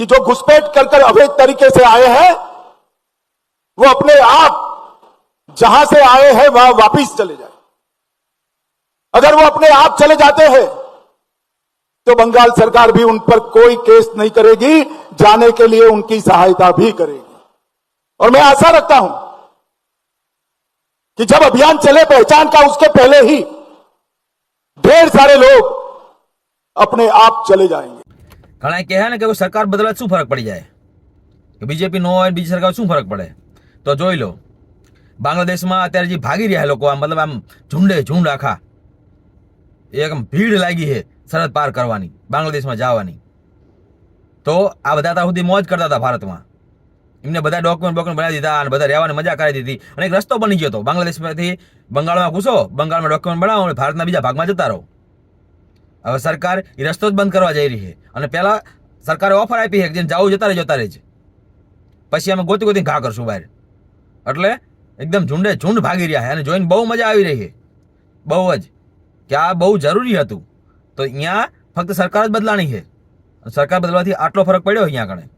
कि जो घुसपैठ कर अवैध तरीके से आए हैं वो अपने आप जहां से आए हैं वहां वापिस चले जाए। अगर वो अपने आप चले जाते हैं तो बंगाल सरकार भी उन पर कोई केस नहीं करेगी, जाने के लिए उनकी सहायता भी करेगी। और मैं आशा रखता हूं कि जब अभियान चले पहचान का, उसके पहले ही ढेर सारे लोग अपने आप चले जाएंगे। घણા કહે ને કે સરકાર બદલાત શું ફરક પડી જાય, કે બીજેપી નો હોય બીજી સરકાર શું ફરક પડે? તો જોઈ લો, બાંગ્લાદેશમાં અત્યારે જે ભાગી રહ્યા લોકો, આમ મતલબ આમ ઝુંડે ઝુંડ આખા એક ભીડ લાગી છે સરહદ પાર કરવાની, બાંગ્લાદેશમાં જવાની. તો આ બધા ત્યાં સુધી મોજ કરતા હતા ભારતમાં, એમને બધા ડોક્યુમેન્ટ બનાવી દીધા અને બધા રહેવાની મજા કરાવી દીધી, અને એક રસ્તો બની ગયો હતો બાંગ્લાદેશમાંથી બંગાળમાં ઘૂસો, બંગાળમાં ડોક્યુમેન્ટ બનાવો અને ભારતના બીજા ભાગમાં જતા રહો. હવે સરકાર એ રસ્તો જ બંધ કરવા જઈ રહી છે, અને પહેલા સરકારે ઓફર આપી છે કે જેને જવું જતા રહેજ, પછી અમે ગોતી ગોતી ઘા કરશું બહાર. એટલે એકદમ ઝુંડે ઝુંડ ભાગી રહ્યા છે અને જોઈને બહુ મજા આવી રહી છે, બહુ જ, કે આ બહુ જરૂરી હતું. તો અહીંયા ફક્ત સરકાર જ બદલાણી છે, સરકાર બદલવાથી આટલો ફરક પડ્યો અહીંયા આગળ.